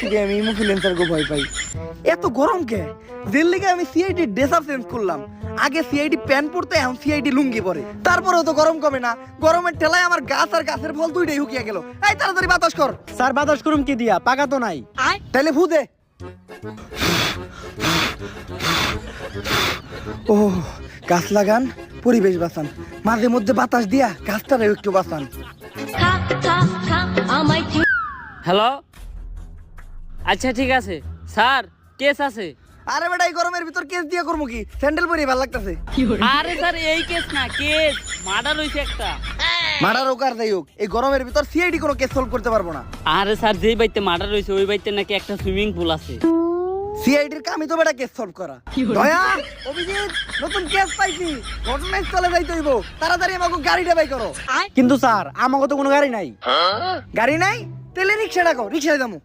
থেকে আমি ইনফ্লুয়েন্সার গো ভয় পাই। এত গরম কে? জেল লিগে আমি সিআইডি ড্রেস আপ চেঞ্জ করলাম। আগে সিআইডি প্যান্ট পরতে, এখন সিআইডি লুঙ্গি পরে। তারপরেও তো গরম কমে না। গরমের ঠেলায় আমার গাছ আর গাছের ফল দুইটাই হুকিয়ে গেল। এই তাড়াতাড়ি বাতাস কর। স্যার বাতাস করুম কি দিয়া, পাকা তো নাই। তাইলে ফু দে। ও গাছ লাগান, পরিবেশ বাঁচান, মাঝে মধ্যে বাতাস দিয়া গাছটারেও একটু বাঁচান। হ্যালো, আচ্ছা ঠিক আছে স্যার, কেস আছে। আরে বেটা, এই গরমের ভিতর কেস দিয়া করবো কি? স্যান্ডেল পরে ভালো লাগতেছে। আরে স্যার এই কেস না, কেস মার্ডার হইছে একটা। মার্ডার হোক আর যাই হোক, এই গরমের ভিতর সিআইডি কোনো কেস সলভ করতে পারবো না। আরে স্যার যেই বাড়িতে মার্ডার হইছে ওই বাড়িতে নাকি একটা সুইমিং পুল আছে। সিআইডির কামই তো বেটা কেস সলভ করা। দয়া, অভিজিৎ, নতুন কেস পাইছি, ঘটনাস্থলে যাইতে হইব। তাড়াতাড়ি আমাকে গাড়িটা বাই করো। কিন্তু স্যার আমাকে তো কোনো গাড়ি নাই। গাড়ি নাই? তাহলে রিক্সা ডাকো, রিক্সায় যাবো।